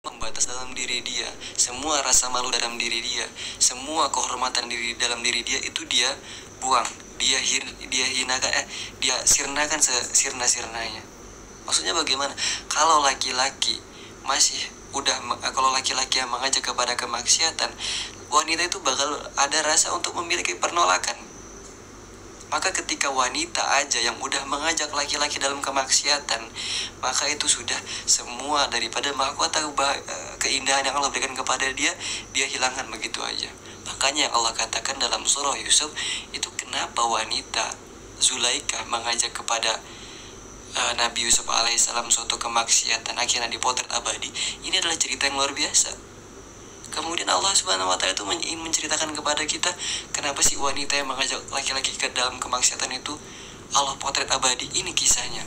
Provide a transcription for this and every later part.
membatas dalam diri dia, semua rasa malu dalam diri dia, semua kehormatan diri dalam diri dia itu dia buang, dia hinakan, dia sirnakan sesirna-sirnanya. Maksudnya bagaimana? Kalau laki-laki masih kalau laki-laki yang mengajak kepada kemaksiatan, wanita itu bakal ada rasa untuk memiliki penolakan. Maka ketika wanita aja yang udah mengajak laki-laki dalam kemaksiatan, maka itu sudah semua daripada mahkota keindahan yang Allah berikan kepada dia, dia hilangkan begitu aja. Makanya yang Allah katakan dalam surah Yusuf itu, kenapa wanita Zulaikha mengajak kepada Nabi Yusuf alaihissalam suatu kemaksiatan, akhirnya dipotret abadi. Ini adalah cerita yang luar biasa. Kemudian Allah Subhanahu wa Ta'ala itu ingin menceritakan kepada kita, kenapa sih wanita yang mengajak laki-laki ke dalam kemaksiatan itu Allah potret abadi. Ini kisahnya.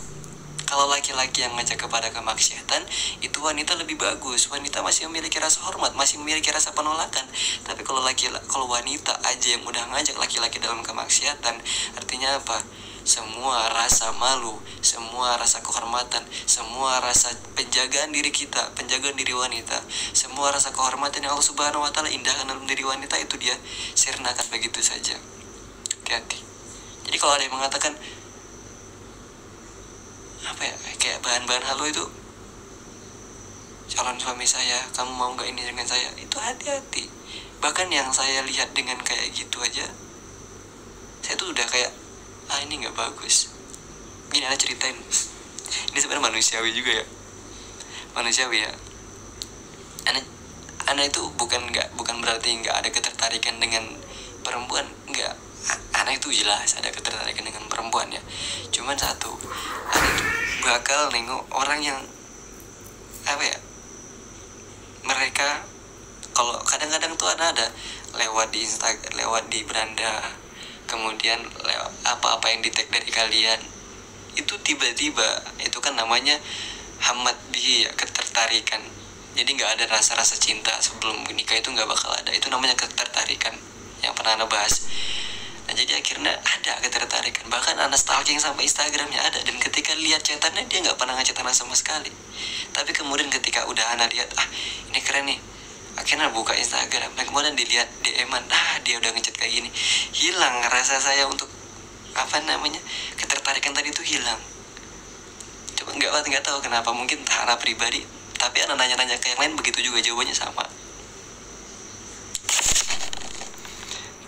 Kalau laki-laki yang mengajak kepada kemaksiatan, itu wanita lebih bagus. Wanita masih memiliki rasa hormat, masih memiliki rasa penolakan. Tapi kalau wanita aja yang udah ngajak laki-laki dalam kemaksiatan, artinya apa? Semua rasa malu, semua rasa kehormatan, semua rasa penjagaan diri kita, penjagaan diri wanita, semua rasa kehormatan yang Allah Subhanahu wa Ta'ala indahkan dalam diri wanita, itu dia sirnakan begitu saja. Hati-hati. Jadi kalau ada yang mengatakan apa ya, kayak bahan-bahan halu itu calon suami saya, kamu mau nggak ini dengan saya, itu hati-hati. Bahkan yang saya lihat dengan kayak gitu aja, saya tuh udah kayak, ini nggak bagus. Gini, ana ceritain. Ini sebenarnya manusiawi juga ya, manusiawi ya. Ana itu bukan berarti nggak ada ketertarikan dengan perempuan, nggak. Ana itu jelas ada ketertarikan dengan perempuan ya. Cuman satu, ana itu bakal nengok orang yang apa ya, mereka kalau kadang-kadang tuh ada lewat di Instagram, lewat di beranda, kemudian apa-apa yang di-tag dari kalian itu tiba-tiba, itu kan namanya hamad bihi ya, ketertarikan. Jadi nggak ada rasa-rasa cinta sebelum nikah, itu nggak bakal ada. Itu namanya ketertarikan yang pernah Anda bahas. Nah, jadi akhirnya ada ketertarikan, bahkan Anda stalking sampai Instagramnya ada, dan ketika lihat chatannya dia nggak pernah ngechat Anda sama sekali. Tapi kemudian ketika udah Anda lihat, ini keren nih, akhirnya buka Instagram, dan kemudian dilihat DM-an, dia udah ngechat kayak gini, hilang rasa saya untuk ketertarikan tadi itu hilang. Coba nggak tahu kenapa, mungkin Ana pribadi, tapi Ana nanya-nanya ke yang lain begitu juga, jawabannya sama.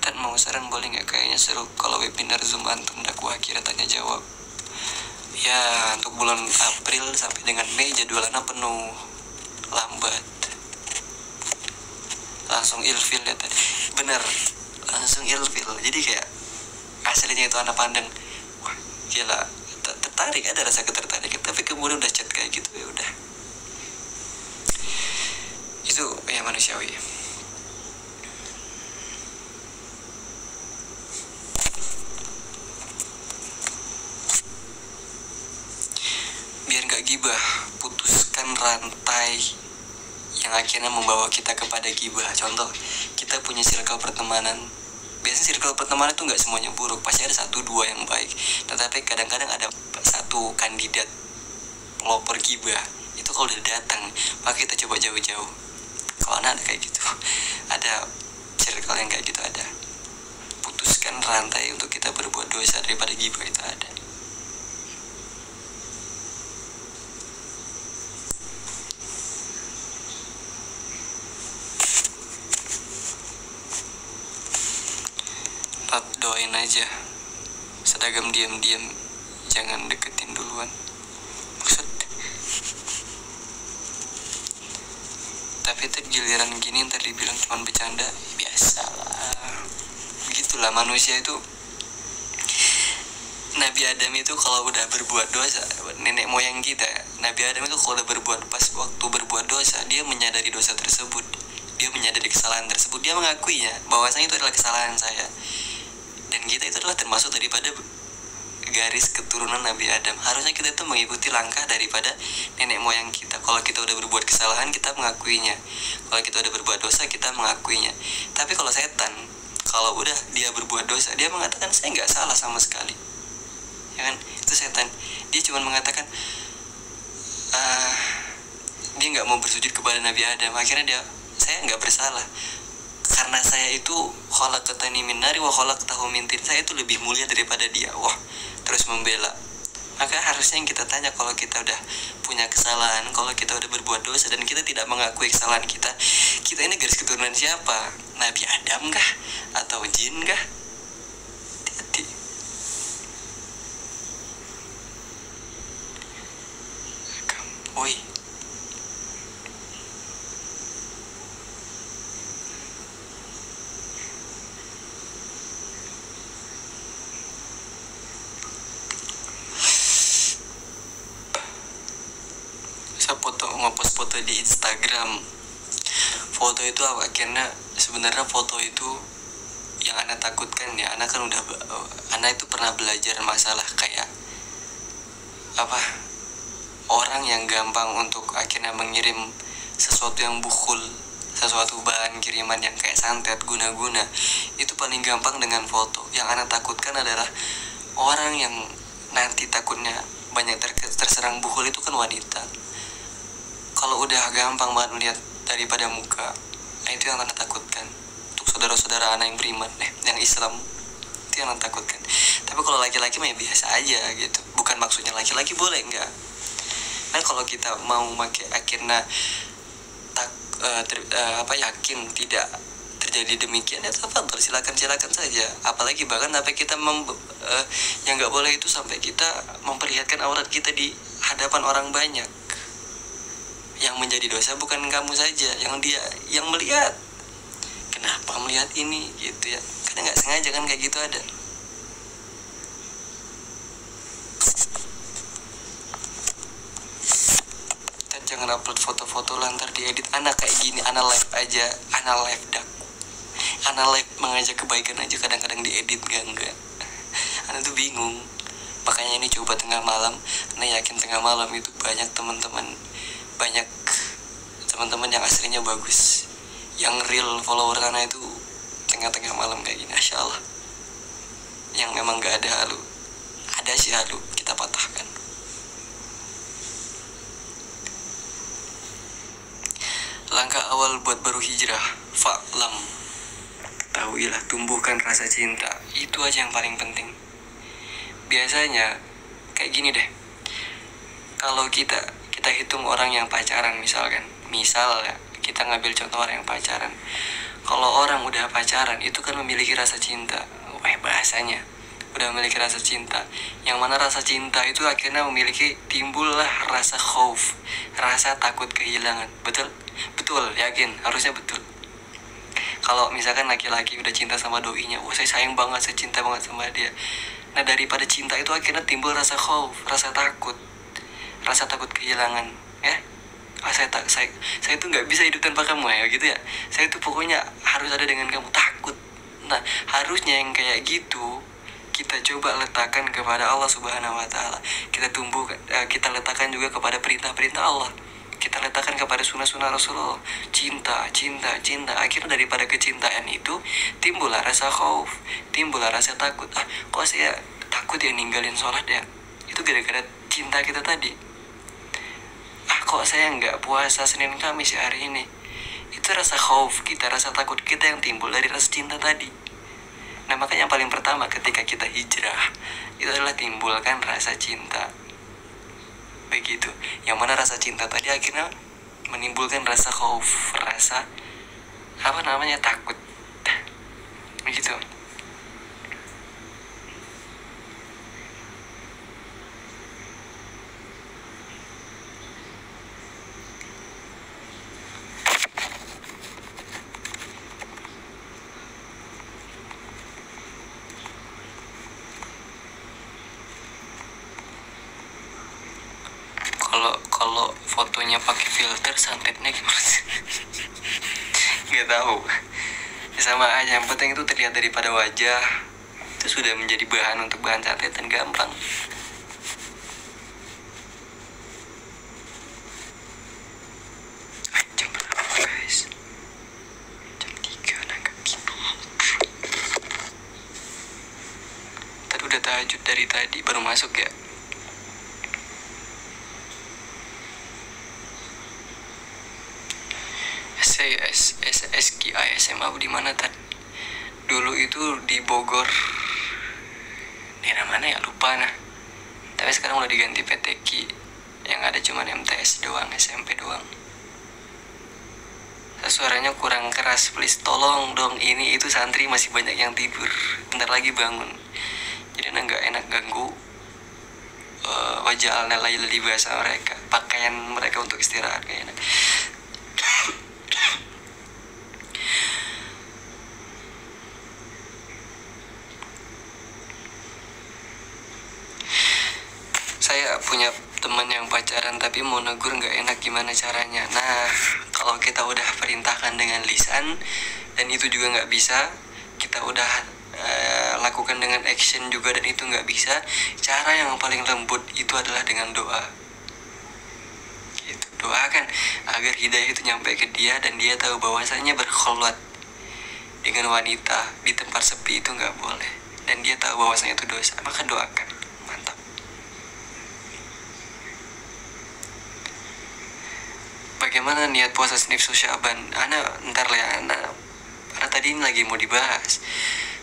Dan mau saran boleh nggak, kayaknya seru kalau webinar Zoom antum dakwah kira tanya jawab. Ya, untuk bulan April sampai dengan Mei jadwalannya penuh, lambat. Langsung ilfil ya tadi, bener, langsung ilfil. Jadi kayak aslinya itu anak pandang, wah gila, tertarik, ada rasa ketertarikan, tapi kemudian udah chat kayak gitu, ya udah, itu ya manusiawi. Biar gak gibah, putuskan rantai yang akhirnya membawa kita kepada gibah. Contoh, kita punya circle pertemanan. Biasanya circle pertemanan itu gak semuanya buruk, pasti ada 1-2 yang baik. Tetapi kadang-kadang ada satu kandidat pelopor gibah. Itu kalau udah datang, maka kita coba jauh-jauh. Kalau ada kayak gitu, ada circle yang kayak gitu, ada. Putuskan rantai untuk kita berbuat dosa daripada gibah, itu ada. Doain aja, sedagam diam-diam, jangan deketin duluan. Maksud, tapi ntar giliran gini ntar dibilang cuma bercanda, biasalah. Begitulah manusia itu. Nabi Adam itu kalau udah berbuat dosa, nenek moyang kita, Nabi Adam itu kalau udah waktu berbuat dosa, dia menyadari dosa tersebut, dia menyadari kesalahan tersebut, dia mengakuinya bahwasanya itu adalah kesalahan saya. Dan kita itu adalah termasuk daripada garis keturunan Nabi Adam. Harusnya kita itu mengikuti langkah daripada nenek moyang kita. Kalau kita udah berbuat kesalahan, kita mengakuinya. Kalau kita udah berbuat dosa, kita mengakuinya. Tapi kalau setan, kalau udah dia berbuat dosa, dia mengatakan saya nggak salah sama sekali, ya kan? Itu setan. Dia cuma mengatakan dia nggak mau bersujud kepada Nabi Adam. Akhirnya saya nggak bersalah karena saya itu khalaqtani min nari wa khalaqtahu min tin, saya itu lebih mulia daripada dia. Wah, terus membela. Maka harusnya yang kita tanya kalau kita udah punya kesalahan, kalau kita udah berbuat dosa dan kita tidak mengakui kesalahan kita ini garis keturunan siapa? Nabi Adam kah? Atau jin kah? Hati-hati. Woi, saya ngepost foto di Instagram. Foto itu akhirnya sebenarnya foto itu yang Ana takutkan ya. Ana kan Ana itu pernah belajar masalah kayak apa, orang yang gampang untuk akhirnya mengirim sesuatu yang bukhul, sesuatu bahan kiriman yang kayak santet, guna-guna, itu paling gampang dengan foto. Yang Ana takutkan adalah orang yang nanti takutnya banyak terserang bukhul itu kan wanita. Kalau udah gampang banget melihat daripada muka, nah itu yang Ana takutkan. Untuk saudara-saudara Ana yang beriman, yang Islam, itu yang Ana takutkan. Tapi kalau laki-laki mah ya biasa aja gitu. Bukan maksudnya laki-laki boleh, enggak. Nah kalau kita mau pakai akhirnya yakin tidak terjadi demikian, ya tafadhol, silakan saja. Apalagi bahkan sampai kita yang nggak boleh itu sampai kita memperlihatkan aurat kita di hadapan orang banyak. Yang menjadi dosa bukan kamu saja, yang melihat. Kenapa melihat ini gitu ya? Karena nggak sengaja kan kayak gitu ada. Jangan upload foto-foto lantar diedit. Anak kayak gini, anak live aja, anak live anak live mengajak kebaikan aja kadang-kadang diedit enggak. Anak tuh bingung. Makanya ini coba tengah malam. Anak yakin tengah malam itu banyak teman-teman yang aslinya bagus, yang real follower anak itu tengah-tengah malam kayak gini. Masya Allah, yang memang gak ada halu, ada sih halu, kita patahkan. Langkah awal buat baru hijrah, fa'lam, tahuilah, tumbuhkan rasa cinta. Itu aja yang paling penting. Biasanya kayak gini deh, kalau kita hitung orang yang pacaran, misal ya, kita ngambil contoh orang yang pacaran. Kalau orang udah pacaran itu kan memiliki rasa cinta. Bahasanya udah memiliki rasa cinta, yang mana rasa cinta itu akhirnya timbullah rasa khauf, rasa takut kehilangan. Betul, yakin, harusnya betul. Kalau misalkan laki-laki udah cinta sama doinya, saya sayang banget, saya cinta banget sama dia. Nah daripada cinta itu akhirnya timbul rasa khauf, rasa takut kehilangan, ya. Saya tuh nggak bisa hidup tanpa kamu ya, gitu ya. Saya tuh pokoknya harus ada dengan kamu, takut. Nah harusnya yang kayak gitu kita coba letakkan kepada Allah Subhanahu Wa Taala. Kita letakkan juga kepada perintah-perintah Allah. Kita letakkan kepada sunnah-sunnah Rasulullah. Cinta. Akhirnya daripada kecintaan itu timbullah rasa khauf, timbullah rasa takut. Kok saya takut ya ninggalin sholat ya? Itu gara-gara cinta kita tadi. Kok saya nggak puasa Senin Kamis hari ini? Itu rasa khauf kita, rasa takut kita yang timbul dari rasa cinta tadi. Nah makanya yang paling pertama ketika kita hijrah itu adalah timbulkan rasa cinta. Begitu. Yang mana rasa cinta tadi akhirnya menimbulkan rasa khauf, rasa takut. Begitu. Kalau fotonya pakai filter, santetnya gimana sih? Nggak tahu. Sama aja, yang penting itu terlihat daripada wajah. Itu sudah menjadi bahan untuk bahan santetan, gampang. Jam berapa guys? Jam 3, nggak gitu. Tadi udah tahajud dari tadi, baru masuk ya. saya SKI SMA di mana tadi? Dulu itu di Bogor. Daerah mana ya, lupa nah. Tapi sekarang udah diganti PTQ. Yang ada cuma MTS doang, SMP doang. Suaranya kurang keras, please tolong dong, ini itu santri masih banyak yang tidur, bentar lagi bangun, jadi nggak enak ganggu wajah alnalai di bahasa mereka, pakaian mereka untuk istirahat kayak enak. Saya punya teman yang pacaran tapi mau negur nggak enak, gimana caranya? Nah, kalau kita udah perintahkan dengan lisan dan itu juga nggak bisa, kita udah lakukan dengan action juga dan itu nggak bisa, cara yang paling lembut itu adalah dengan doa. Gitu. Doakan agar hidayah itu nyampe ke dia dan dia tahu bahwasanya berkholwat dengan wanita di tempat sepi itu nggak boleh, dan dia tahu bahwasanya itu dosa, maka doakan. Mantap. Bagaimana niat puasa nifsu Syaban? Ntar lah ya, karena tadi ini lagi mau dibahas.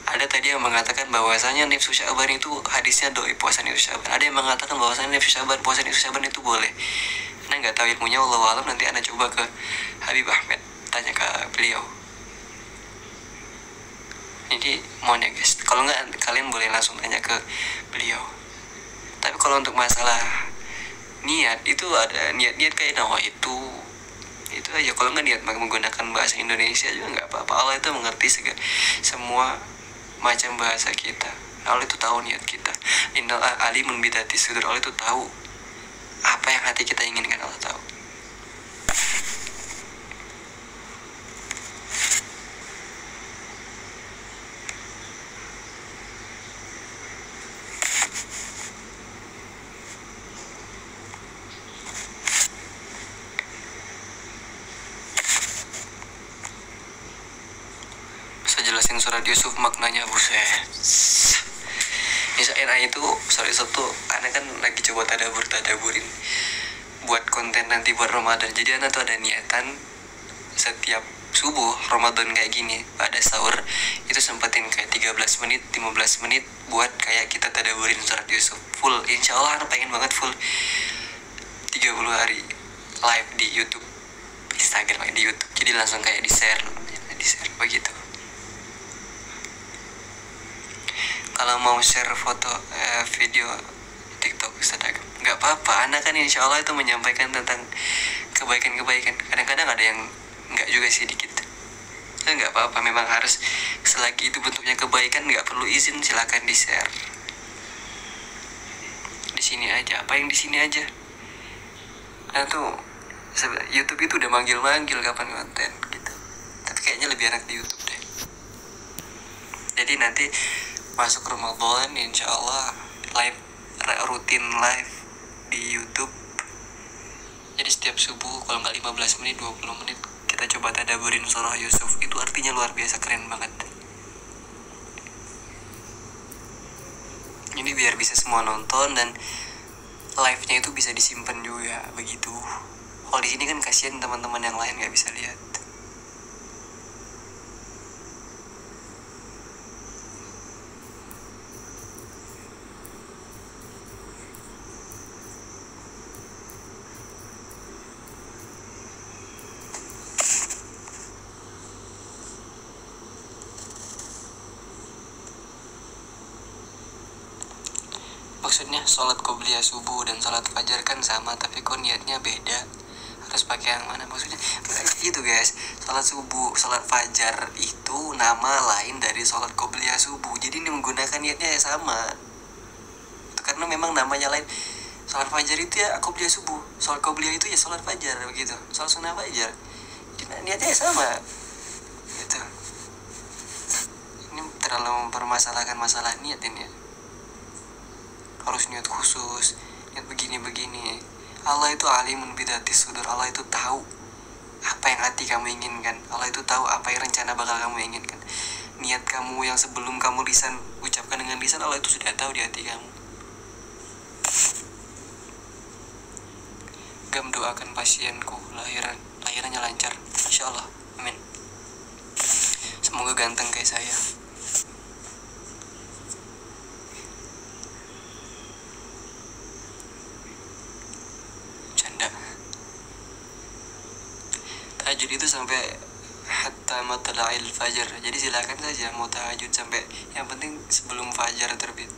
Ada tadi yang mengatakan bahwasanya nifsu Syaban itu hadisnya doi puasa nifsu Syaban. Ada yang mengatakan bahwasanya nifsu Syaban, puasa nifsu Syaban itu boleh. Ana nggak tahu ilmunya, wallahu alam. Nanti Ana coba ke Habib Ahmed, tanya ke beliau. Jadi mohon ya guys, kalau nggak kalian boleh langsung tanya ke beliau. Tapi kalau untuk masalah niat itu ada niat kayak itu aja. Kalau nggak niat menggunakan bahasa Indonesia juga nggak apa-apa. Allah itu mengerti semua macam bahasa kita. Allah itu tahu niat kita. Innal alimun bidati sudur. Allah itu tahu apa yang hati kita inginkan, Allah tahu. Jelasin surat Yusuf maknanya, buset. Misalnya itu surat Yusuf tuh, Ana kan lagi coba tadaburin buat konten nanti buat Ramadan. Jadi Ana tuh ada niatan setiap subuh Ramadan kayak gini, pada sahur itu sempetin kayak 13 menit 15 menit buat kayak kita tadaburin surat Yusuf full. Insya Allah Ana pengen banget full 30 hari live di YouTube, Instagram, di YouTube. Jadi langsung kayak di share begitu. Kalau mau share foto video TikTok Instagram nggak apa-apa. Anda kan insya Allah itu menyampaikan tentang kebaikan. Kadang-kadang ada yang nggak juga sih, dikit. Nggak apa-apa, memang harus selagi itu bentuknya kebaikan, nggak perlu izin, silakan di share. Di sini aja, apa yang di sini aja. Nah tuh YouTube itu udah manggil kapan konten gitu. Tapi kayaknya lebih enak di YouTube deh. Jadi nanti masuk Ramadan insya Allah rutin live di YouTube. Jadi setiap subuh kalau nggak 15 menit 20 menit kita coba tadaburin surah Yusuf. Itu artinya luar biasa keren banget. Ini biar bisa semua nonton dan live-nya itu bisa disimpan juga begitu. Kalau di sini kan kasihan teman-teman yang lain nggak bisa lihat. Maksudnya sholat qobliyah subuh dan sholat fajar kan sama, tapi kok niatnya beda, harus pakai yang mana? Maksudnya gitu guys, sholat subuh, sholat fajar itu nama lain dari sholat qobliyah subuh. Jadi ini menggunakan niatnya ya sama itu, karena memang namanya lain. Sholat fajar itu ya qobliyah subuh, sholat qobliyah itu ya sholat fajar begitu, sholat sunnah fajar. Jadi niatnya ya sama gitu. Ini terlalu mempermasalahkan masalah niat ini ya. Harus niat khusus, niat begini. Allah itu alimun bidati sudur. Allah itu tahu apa yang hati kamu inginkan. Allah itu tahu apa yang rencana bakal kamu inginkan. Niat kamu yang sebelum kamu lisan ucapkan dengan lisan, Allah itu sudah tahu di hati kamu. Gam doakan pasienku lahirannya lancar. Masya Allah, amin. Semoga ganteng kayak saya. Canda. Tahajud itu sampai hatta matla'il fajar. Jadi silakan saja mau tahajud sampai, yang penting sebelum fajar terbit.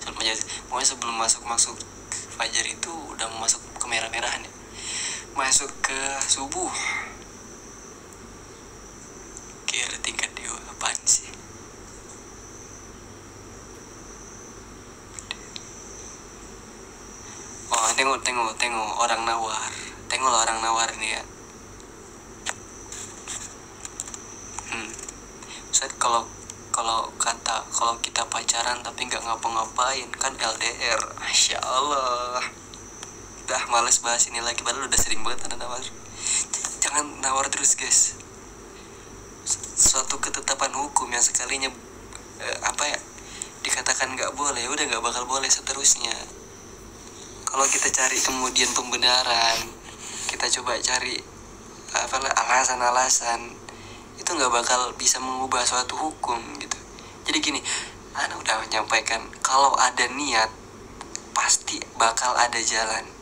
Pokoknya sebelum masuk fajar itu udah mau masuk ke merah-merahan ya. Masuk ke subuh. Kira tingkat dewa apaan sih? Oh, tengok orang nawar. Tengoklah orang nawar nih ya. Ustaz, kalau kita pacaran tapi nggak ngapa-ngapain kan LDR. Masya Allah. Dah males bahas ini lagi, padahal udah sering banget ada nawar. Jangan nawar terus guys. Suatu ketetapan hukum yang sekalinya dikatakan nggak boleh, udah nggak bakal boleh seterusnya. Kalau kita cari kemudian pembenaran, kita coba cari alasan-alasan, itu nggak bakal bisa mengubah suatu hukum gitu. Jadi gini, Ana udah menyampaikan, kalau ada niat pasti bakal ada jalan.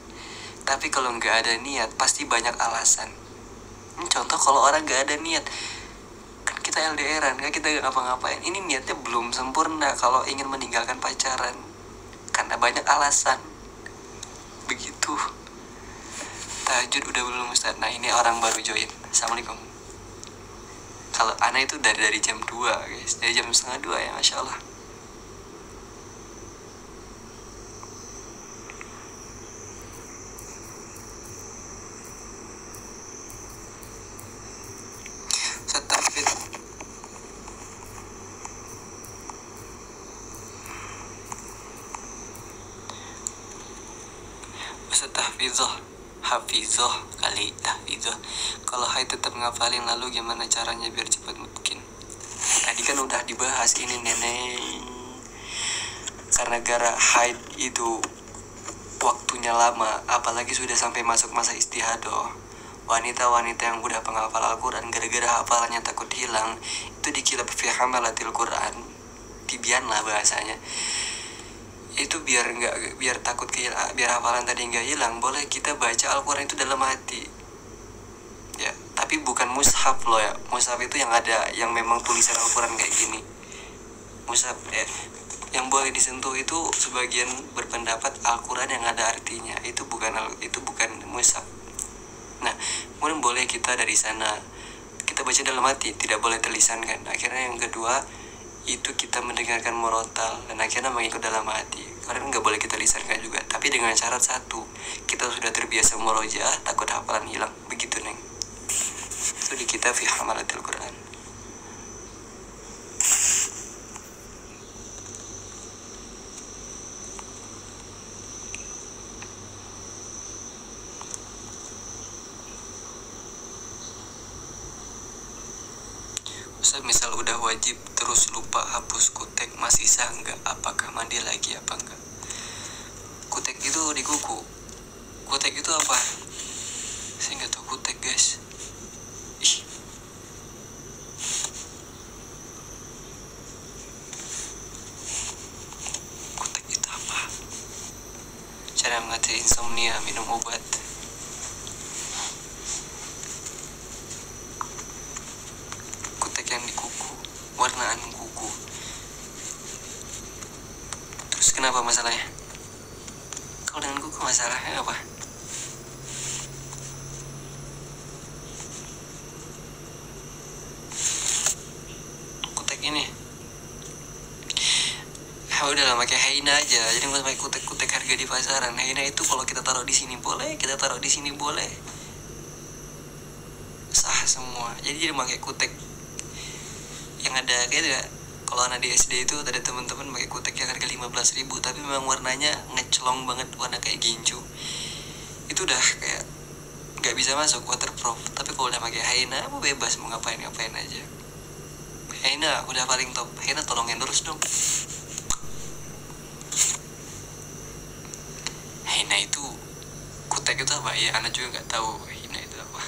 Tapi kalau nggak ada niat pasti banyak alasan. Contoh kalau orang nggak ada niat, kan kita LDRan, kan kita nggak ngapa-ngapain, ini niatnya belum sempurna kalau ingin meninggalkan pacaran, karena banyak alasan. Begitu. Tahajud udah belum Ustaz? Nah ini orang baru join. Assalamualaikum. Kalau Ana itu dari jam 2 guys, dari jam setengah 2 ya, Masya Allah. Ustaz Tahfidz, Ustaz Hafizah kali, Tahfizah. Kalau haid tetap ngafalin, lalu gimana caranya biar cepat mungkin? Tadi kan udah dibahas ini nenek. Karena gara haid itu waktunya lama, apalagi sudah sampai masuk masa istihadah. Wanita-wanita yang udah penghafal Al-Quran, gara-gara hafalannya takut hilang, itu dikilap fi hamalatil Quran, tibian lah bahasanya. Itu biar takut biar hafalan tadi nggak hilang, boleh kita baca Al-Quran itu dalam hati ya, tapi bukan mushaf loh ya. Mushaf itu yang memang tulisan Al-Quran kayak gini, mushaf ya. Yang boleh disentuh itu sebagian berpendapat Al-Quran yang ada artinya, itu bukan mushaf. Nah kemudian boleh kita dari sana kita baca dalam hati, tidak boleh terlisankan. Akhirnya yang kedua itu kita mendengarkan murotal dan akhirnya mengikut dalam hati. Karena nggak boleh kita lisankan juga, tapi dengan syarat satu, kita sudah terbiasa murojaah, takut hafalan hilang. Begitu neng. Itu di kita fi hamalatil Quran. Misal udah wajib terus lupa hapus kutek, masih sah nggak? Apakah mandi lagi apa enggak? Kutek itu di kuku. Kutek itu apa? Saya nggak tahu kutek guys. Kutek itu apa? Cara mengatasi insomnia, minum obat. Yang di kuku, warnaan kuku. Terus kenapa masalahnya? Kalau dengan kuku masalahnya apa? Kutek ini udah lah, pakai Heina aja. Jadi nggak pakai kutek-kutek harga di pasaran. Heina itu kalau kita taruh di sini boleh, kita taruh di sini boleh, sah semua. Jadi pakai kutek yang ada kayak ya, kalau anak di SD itu ada teman-teman pakai kutek yang harga 15.000, tapi memang warnanya ngecelong banget, warna kayak gincu. Itu udah kayak nggak bisa masuk waterproof. Tapi kalau udah pakai Heina, mau bebas, mau ngapain aja. Heina udah paling top. Heina tolong endorse dong. Heina itu kutek itu apa ya? Anak juga nggak tahu Heina itu apa.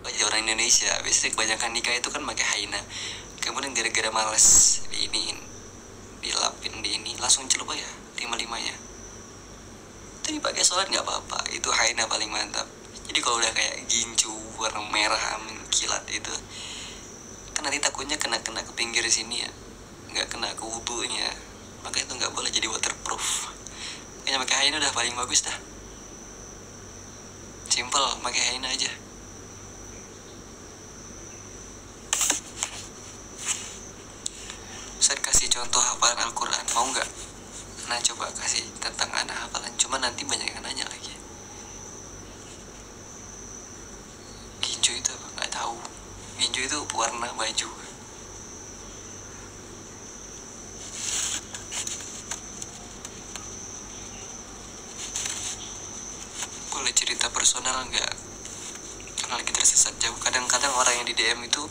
aja orang Indonesia biasanya kebanyakan nikah itu kan pakai haina, kemudian gara-gara malas diiniin, dilapin di ini langsung celup aja 55-nya itu dipakai sholat nggak apa-apa, itu haina paling mantap. Jadi kalau udah kayak gincu warna merah kilat itu kan nanti takutnya kena ke pinggir sini ya, nggak kena ke wudunya, maka itu nggak boleh jadi waterproof. Kayaknya pakai haina udah paling bagus dah, simple, pakai haina aja. Ustaz kasih contoh hafalan Al-Quran, mau nggak? Nah coba kasih tentang anak hafalan, cuma nanti banyak yang nanya lagi. Ginjo itu apa? Nggak tahu. Ginjo itu warna baju. Boleh cerita personal nggak? Karena lagi tersesat jauh. Kadang-kadang orang yang di DM itu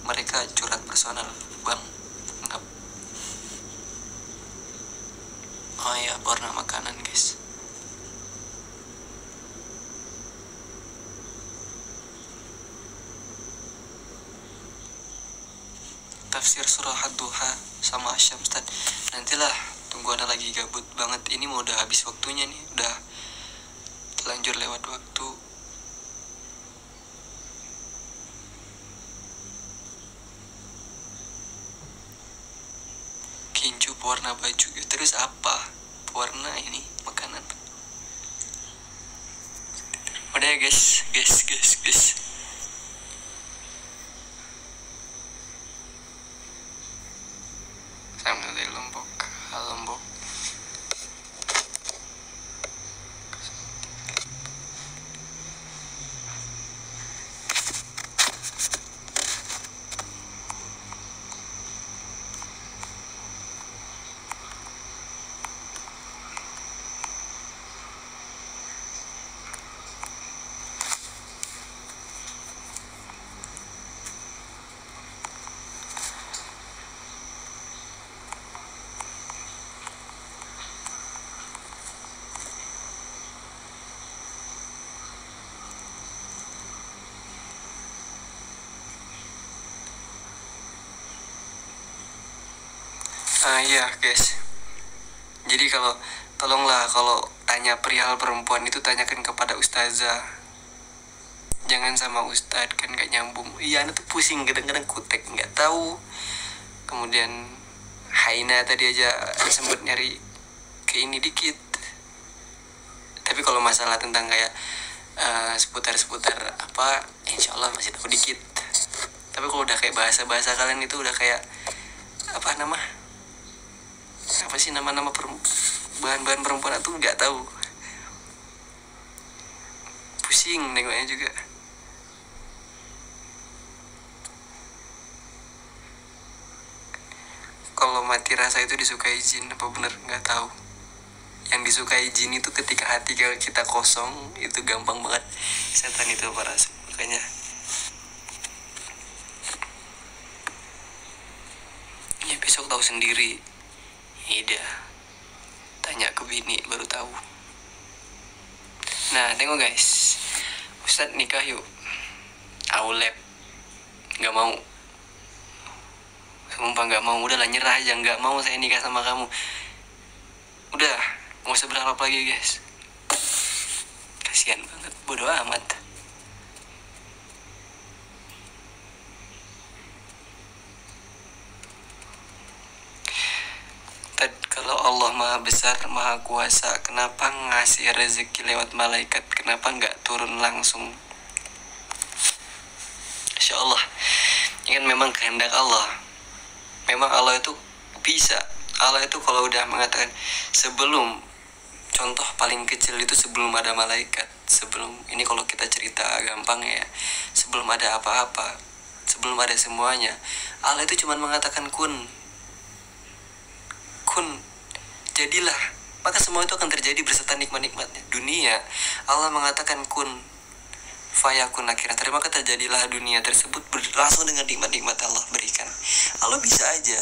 mereka curhat personal, bang. Oh ya, warna makanan guys. Tafsir surah Ad-Duha sama Asyams Ustaz. Nantilah, tunggu ada lagi gabut banget. Ini mau udah habis waktunya nih, udah terlanjur lewat waktu. Kincu pewarna baju, terus apa? Pewarna ini makanan. Udah ya guys. Sambil dari Lombok. Iya guys. Jadi tolonglah kalau tanya perihal perempuan itu tanyakan kepada ustazah. Jangan sama ustad, kan gak nyambung. Iya, anak tuh pusing kadang-kadang kutek nggak tahu. Kemudian haina tadi aja sempet nyari ke ini dikit. Tapi kalau masalah tentang kayak seputar apa, insya Allah masih tahu dikit. Tapi kalau udah kayak bahasa kalian itu udah kayak apa sih nama-nama bahan-bahan perempuan itu nggak tahu, pusing nengoknya juga. Kalau mati rasa itu disukai jin apa bener nggak tahu. Yang disukai jin itu ketika hati kita kosong, itu gampang banget setan itu paras. Makanya ya besok tahu sendiri. Iya, tanya ke bini baru tahu. Nah tengok guys, Ustadz nikah yuk. Aulep nggak mau, sumpah nggak mau. Udahlah, nyerah aja, nggak mau saya nikah sama kamu. Udah, nggak usah berharap lagi guys. Kasihan banget, bodoh amat. Kalau Allah maha besar, maha kuasa, kenapa ngasih rezeki lewat malaikat? Kenapa nggak turun langsung? Insya Allah, ini kan memang kehendak Allah. Memang Allah itu bisa. Allah itu kalau udah mengatakan, sebelum, contoh paling kecil itu sebelum ada malaikat, sebelum ini kalau kita cerita gampang ya, sebelum ada apa-apa, sebelum ada semuanya, Allah itu cuma mengatakan kun, jadilah, maka semua itu akan terjadi berserta nikmat-nikmatnya. Dunia, Allah mengatakan kun fayakun, akhirnya maka terjadilah dunia tersebut langsung dengan nikmat-nikmat Allah berikan. Allah bisa aja,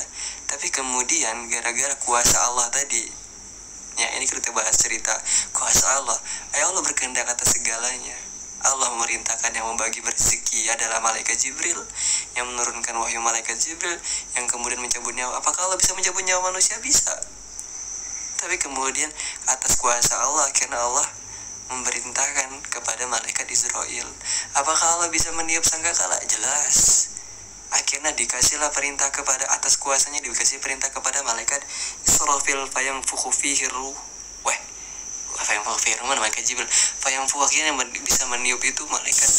tapi kemudian gara-gara kuasa Allah tadi, ya ini kita bahas cerita kuasa Allah. Allah berkehendak atas segalanya. Allah memerintahkan yang membagi rezeki adalah malaikat Jibril, yang menurunkan wahyu malaikat Jibril, yang kemudian mencabut nyawa. Apakah Allah bisa mencabut nyawa manusia? Bisa. Tapi kemudian atas kuasa Allah, karena Allah memerintahkan kepada malaikat Israel. Apakah Allah bisa meniup sangkakala? Jelas. Akhirnya dikasihlah perintah kepada, atas kuasanya dikasih perintah kepada malaikat Israfil, fayamfukhu fihi ruh. Fayamfukhu fihi ruh, malaikat Jibril. Fayamfukhu, akhirnya bisa meniup itu malaikat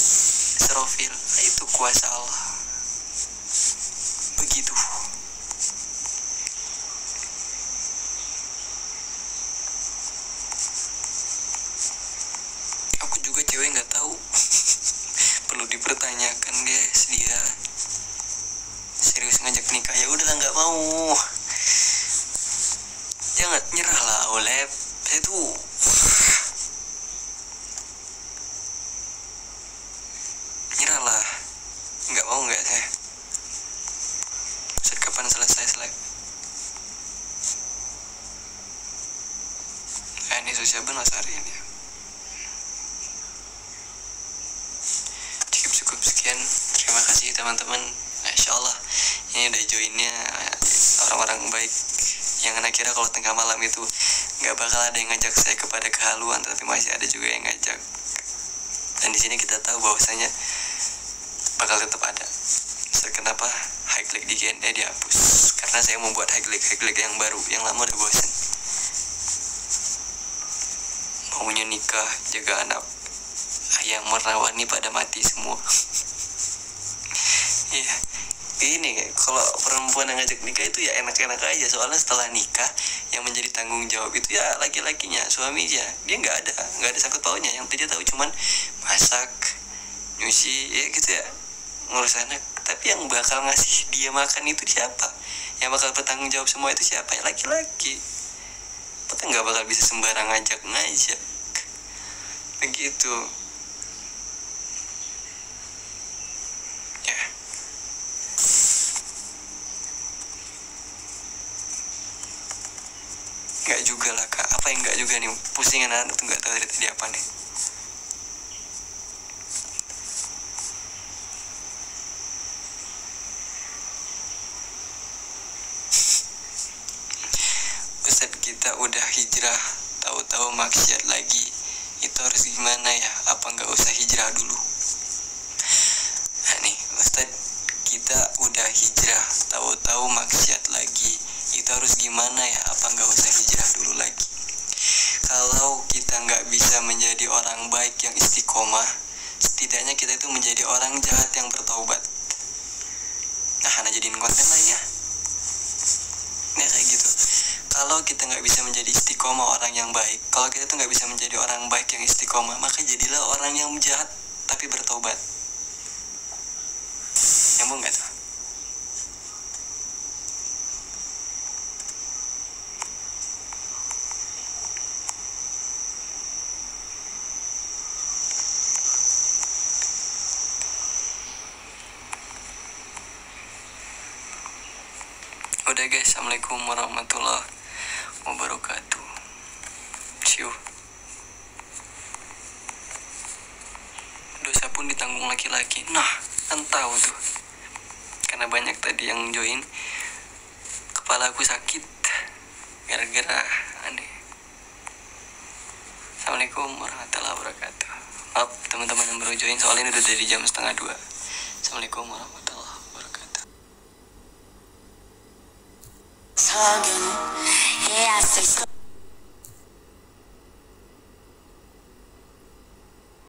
Israfil. Itu kuasa Allah. Begitu. Aku juga cewek nggak tahu. Perlu dipertanyakan guys, dia serius ngajak nikah, ya udahlah nggak mau. Jangan nyerah lah oleh itu. Nyerah lah, nggak mau nggak saya. Ustaz kapan selesai slide? Ini sosial mas hari ini. Cukup sekian, terima kasih teman-teman. Insya Allah ini udah joinnya orang-orang baik yang kira kalau tengah malam itu nggak bakal ada yang ngajak saya kepada kehaluan, tapi masih ada juga yang ngajak. Dan di sini kita tahu bahwasanya bakal tetap ada. Kenapa high click di GNE dihapus? Karena saya membuat high click yang baru, yang lama udah bosan. Maunya nikah, jaga anak, yang merawani pada mati semua. Iya, ini kalau perempuan yang ngajak nikah itu ya enak-enak aja, soalnya setelah nikah yang menjadi tanggung jawab itu ya laki-lakinya, suaminya. Dia nggak ada sangkut pautnya, yang dia tahu cuman masak, nyuci, ya gitu ya, ngurus anak. Tapi yang bakal ngasih dia makan itu siapa? Yang bakal bertanggung jawab semua itu siapa? Ya laki-laki. Kita nggak bakal bisa sembarang ngajak begitu. Nggak juga lah kak, apa yang nggak juga nih, pusingan anak tuh nggak tahu dari tadi apa nih. Ustaz kita udah hijrah, tahu-tahu maksiat lagi, itu harus gimana ya? Apa nggak usah hijrah dulu? Nah nih Ustaz, kita udah hijrah, tahu-tahu maksiat lagi, itu harus gimana ya? Apa nggak usah hijrah dulu lagi? Kalau kita nggak bisa menjadi orang baik yang istiqomah, setidaknya kita itu menjadi orang jahat yang bertaubat. Nah, jadiin konten lah ya. Nah kayak gitu. Kalau kita nggak bisa menjadi istiqomah orang yang baik, kalau kita tuh nggak bisa menjadi orang baik yang istiqomah, maka jadilah orang yang jahat tapi bertaubat. Nyambung nggak tuh? Udah guys, assalamualaikum warahmatullahi wabarakatuh. See you. Dosa pun ditanggung laki-laki. Nah, kan tahu tuh. Karena banyak tadi yang join, kepala aku sakit gara-gara aneh. Assalamualaikum warahmatullahi wabarakatuh. Maaf teman-teman yang baru join, soalnya udah dari jam 1:30. Assalamualaikum warahmatullahi wabarakatuh. Yeah, I say so.